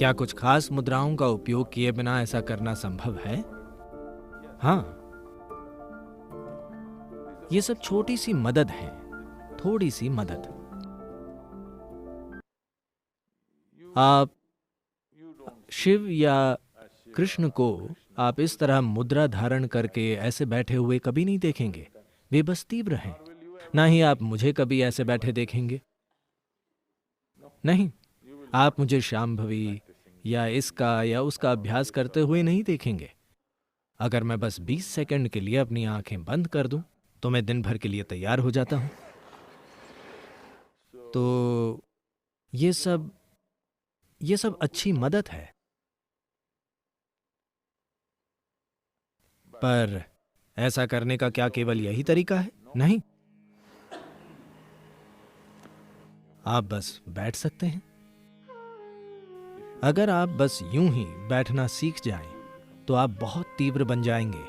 क्या कुछ खास मुद्राओं का उपयोग किए बिना ऐसा करना संभव है? हाँ, ये सब छोटी सी मदद है, थोड़ी सी मदद। आप शिव या कृष्ण को आप इस तरह मुद्रा धारण करके ऐसे बैठे हुए कभी नहीं देखेंगे। वे बस तीव्र हैं। ना ही आप मुझे कभी ऐसे बैठे देखेंगे। नहीं, आप मुझे शांभवी या इसका या उसका अभ्यास करते हुए नहीं देखेंगे। अगर मैं बस 20 सेकंड के लिए अपनी आंखें बंद कर दूं, तो मैं दिन भर के लिए तैयार हो जाता हूं। तो ये सब अच्छी मदद है, पर ऐसा करने का क्या केवल यही तरीका है? नहीं, आप बस बैठ सकते हैं। अगर आप बस यूं ही बैठना सीख जाएं, तो आप बहुत तीव्र बन जाएंगे।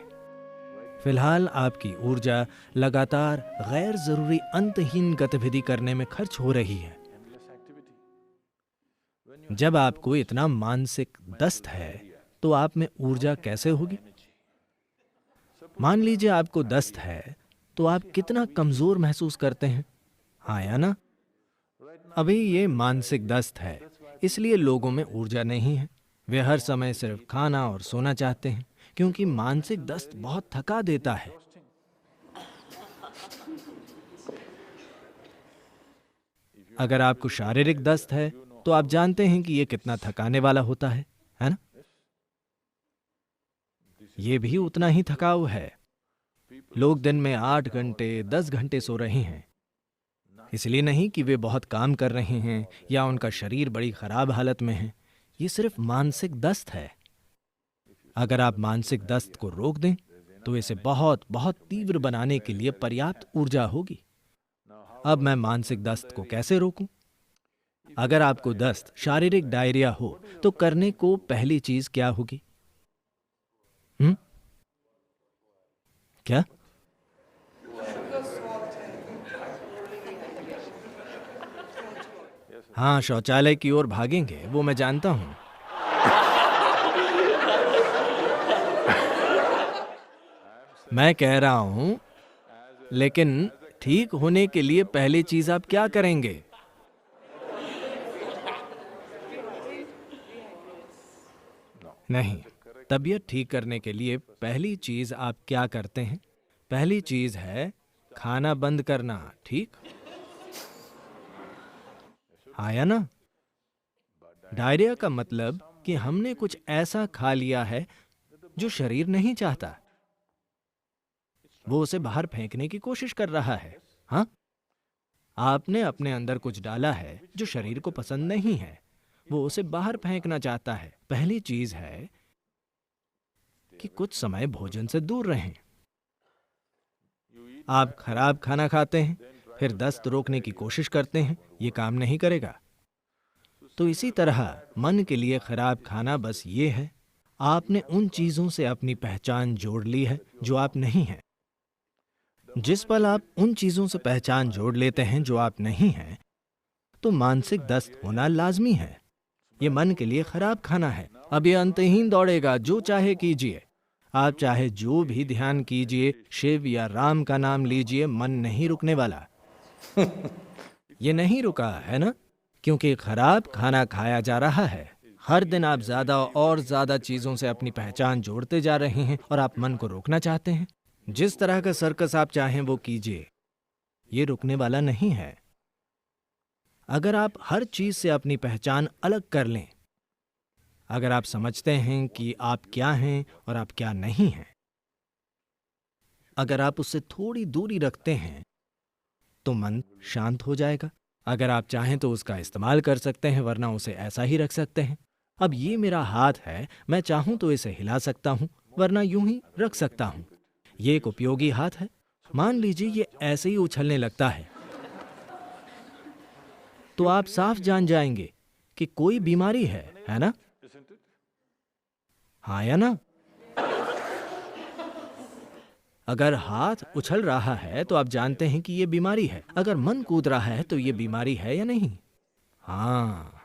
फिलहाल आपकी ऊर्जा लगातार गैर जरूरी अंतहीन गतिविधि करने में खर्च हो रही है। जब आपको इतना मानसिक दस्त है, तो आप में ऊर्जा कैसे होगी? मान लीजिए आपको दस्त है, तो आप कितना कमजोर महसूस करते हैं, हाँ या ना? अभी ये मानसिक दस्त है, इसलिए लोगों में ऊर्जा नहीं है। वे हर समय सिर्फ खाना और सोना चाहते हैं, क्योंकि मानसिक दस्त बहुत थका देता है। अगर आपको शारीरिक दस्त है, तो आप जानते हैं कि यह कितना थकाने वाला होता है ना? यह भी उतना ही थकाऊ है। लोग दिन में 8 घंटे, 10 घंटे सो रहे हैं। इसलिए नहीं कि वे बहुत काम कर रहे हैं या उनका शरीर बड़ी खराब हालत में है। ये सिर्फ मानसिक दस्त है। अगर आप मानसिक दस्त को रोक दें, तो इसे बहुत बहुत तीव्र बनाने के लिए पर्याप्त ऊर्जा होगी। अब मैं मानसिक दस्त को कैसे रोकूं? अगर आपको दस्त, शारीरिक डायरिया हो, तो करने को पहली चीज क्या होगी? क्या? हाँ, शौचालय की ओर भागेंगे, वो मैं जानता हूं। मैं कह रहा हूं, लेकिन ठीक होने के लिए पहली चीज आप क्या करेंगे? नहीं, तबीयत ठीक करने के लिए पहली चीज आप क्या करते हैं? पहली चीज है खाना बंद करना, ठीक? हाँ या ना? डायरिया का मतलब कि हमने कुछ ऐसा खा लिया है जो शरीर नहीं चाहता। वो उसे बाहर फेंकने की कोशिश कर रहा है। हाँ, आपने अपने अंदर कुछ डाला है जो शरीर को पसंद नहीं है। वो उसे बाहर फेंकना चाहता है। पहली चीज है कि कुछ समय भोजन से दूर रहें। आप खराब खाना खाते हैं, फिर दस्त रोकने की कोशिश करते हैं, ये काम नहीं करेगा। तो इसी तरह मन के लिए खराब खाना बस ये है, आपने उन चीजों से अपनी पहचान जोड़ ली है जो आप नहीं हैं। जिस पल आप उन चीजों से पहचान जोड़ लेते हैं जो आप नहीं हैं, तो मानसिक दस्त होना लाजमी है। ये मन के लिए खराब खाना है। अब ये अंतहीन दौड़ेगा, जो चाहे कीजिए। आप चाहे जो भी ध्यान कीजिए, शिव या राम का नाम लीजिए, मन नहीं रुकने वाला। ये नहीं रुका है ना, क्योंकि खराब खाना खाया जा रहा है। हर दिन आप ज्यादा और ज्यादा चीजों से अपनी पहचान जोड़ते जा रहे हैं और आप मन को रोकना चाहते हैं। जिस तरह का सर्कस आप चाहें वो कीजिए, ये रुकने वाला नहीं है। अगर आप हर चीज से अपनी पहचान अलग कर लें, अगर आप समझते हैं कि आप क्या हैं और आप क्या नहीं हैं, अगर आप उससे थोड़ी दूरी रखते हैं, तो मन शांत हो जाएगा। अगर आप चाहें तो उसका इस्तेमाल कर सकते हैं, वरना उसे ऐसा ही रख सकते हैं। अब ये मेरा हाथ है, मैं चाहूं तो इसे हिला सकता हूं, वरना यूं ही रख सकता हूं। ये एक उपयोगी हाथ है। मान लीजिए ये ऐसे ही उछलने लगता है, तो आप साफ जान जाएंगे कि कोई बीमारी है ना? हाँ या ना? अगर हाथ उछल रहा है तो आप जानते हैं कि यह बीमारी है। अगर मन कूद रहा है तो यह बीमारी है या नहीं? हाँ,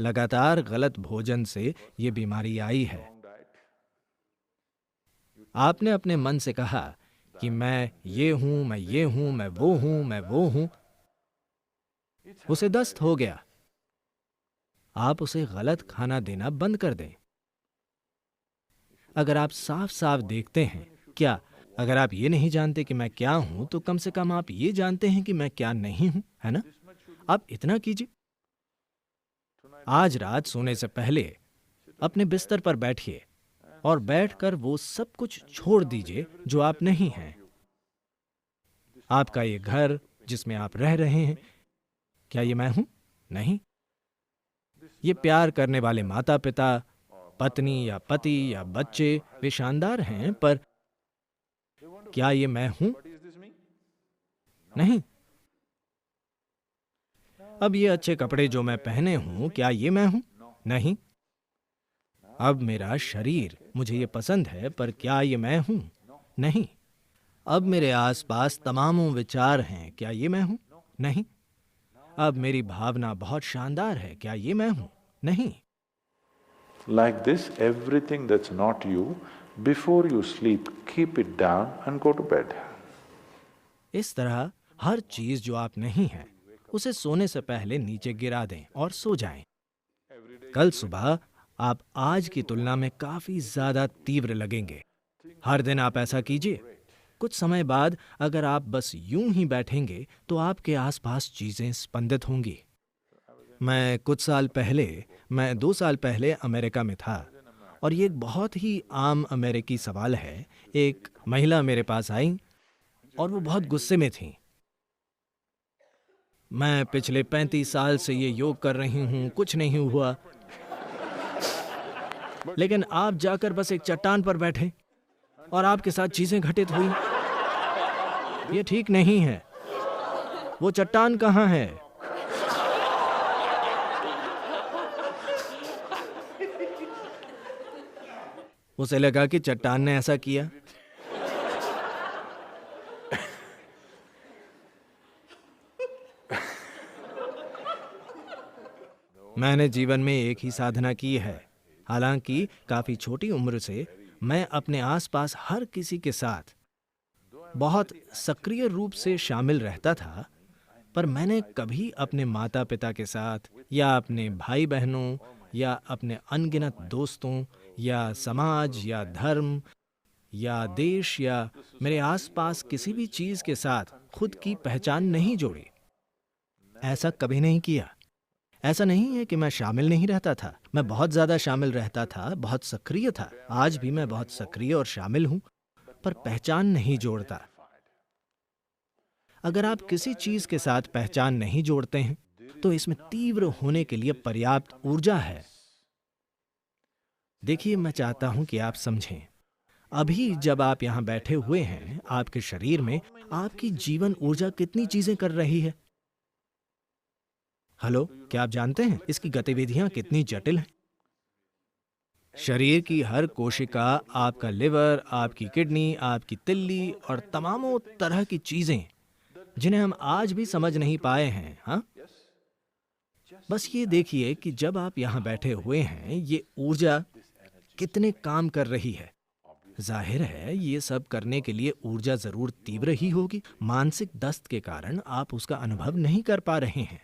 लगातार गलत भोजन से ये बीमारी आई है। आपने अपने मन से कहा कि मैं ये हूं, मैं ये हूं, मैं वो हूं, मैं वो हूं। उसे दस्त हो गया। आप उसे गलत खाना देना बंद कर दें। अगर आप साफ साफ देखते हैं, क्या अगर आप ये नहीं जानते कि मैं क्या हूं, तो कम से कम आप ये जानते हैं कि मैं क्या नहीं हूं, है ना? आप इतना कीजिए। आज रात सोने से पहले अपने बिस्तर पर बैठिए और बैठकर वो सब कुछ छोड़ दीजिए जो आप नहीं हैं। आपका ये घर जिसमें आप रह रहे हैं, क्या ये मैं हूं? नहीं। ये प्यार करने वाले माता पिता, पत्नी या पति या बच्चे, वे शानदार हैं, पर क्या ये मैं हूं? नहीं। अब ये अच्छे कपड़े जो मैं पहने हूं, क्या ये मैं हूं? नहीं। अब मेरा शरीर, मुझे ये पसंद है, पर क्या ये मैं हूं? नहीं। अब मेरे आसपास तमामों विचार हैं, क्या ये मैं हूं? नहीं। अब मेरी भावना बहुत शानदार है, क्या ये मैं हूं? नहीं। Like this, everything that's not you, before you sleep, keep it down and go to bed. इस तरह हर चीज जो आप नहीं हैं, उसे सोने से पहले नीचे गिरा दें और सो जाएं। कल सुबह आप आज की तुलना में काफी ज्यादा तीव्र लगेंगे। हर दिन आप ऐसा कीजिए। कुछ समय बाद अगर आप बस यूं ही बैठेंगे तो आपके आसपास चीजें स्पंदित होंगी। मैं 2 साल पहले अमेरिका में था और ये एक बहुत ही आम अमेरिकी सवाल है। एक महिला मेरे पास आई और वो बहुत गुस्से में थी। मैं पिछले 35 साल से ये योग कर रही हूं, कुछ नहीं हुआ। लेकिन आप जाकर बस एक चट्टान पर बैठे और आपके साथ चीजें घटित हुई। ये ठीक नहीं है। वो चट्टान कहाँ है? उसे लगा कि चट्टान ने ऐसा किया। मैंने जीवन में एक ही साधना की है। हालांकि काफी छोटी उम्र से मैं अपने आसपास हर किसी के साथ बहुत सक्रिय रूप से शामिल रहता था, पर मैंने कभी अपने माता पिता के साथ या अपने भाई बहनों या अपने अनगिनत दोस्तों या समाज या धर्म या देश या मेरे आसपास किसी भी चीज के साथ खुद की पहचान नहीं जोड़ी। ऐसा कभी नहीं किया। ऐसा नहीं है कि मैं शामिल नहीं रहता था। मैं बहुत ज्यादा शामिल रहता था, बहुत सक्रिय था। आज भी मैं बहुत सक्रिय और शामिल हूं, पर पहचान नहीं जोड़ता। अगर आप किसी चीज के साथ पहचान नहीं जोड़ते हैं, तो इसमें तीव्र होने के लिए पर्याप्त ऊर्जा है। देखिए, मैं चाहता हूं कि आप समझें। अभी जब आप यहां बैठे हुए हैं, आपके शरीर में आपकी जीवन ऊर्जा कितनी चीजें कर रही है। हेलो, क्या आप जानते हैं इसकी गतिविधियां कितनी जटिल हैं? शरीर की हर कोशिका, आपका लिवर, आपकी किडनी, आपकी तिल्ली और तमामों तरह की चीजें जिन्हें हम आज भी समझ नहीं पाए हैं। हाँ, बस ये देखिए कि जब आप यहां बैठे हुए हैं, ये ऊर्जा कितने काम कर रही है। जाहिर है, ये सब करने के लिए ऊर्जा जरूर तीव्र ही होगी। मानसिक दस्त के कारण आप उसका अनुभव नहीं कर पा रहे हैं।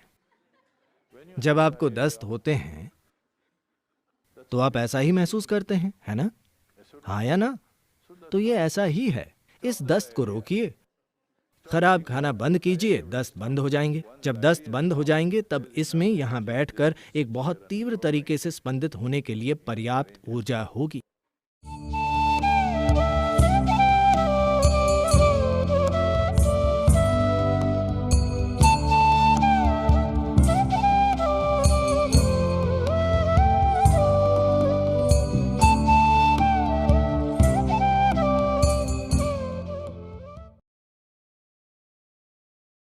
जब आपको दस्त होते हैं तो आप ऐसा ही महसूस करते हैं, है ना? हाँ या ना? तो ये ऐसा ही है। इस दस्त को रोकिए, खराब खाना बंद कीजिए, दस्त बंद हो जाएंगे। जब दस्त बंद हो जाएंगे, तब इसमें यहां बैठकर एक बहुत तीव्र तरीके से स्पंदित होने के लिए पर्याप्त ऊर्जा होगी।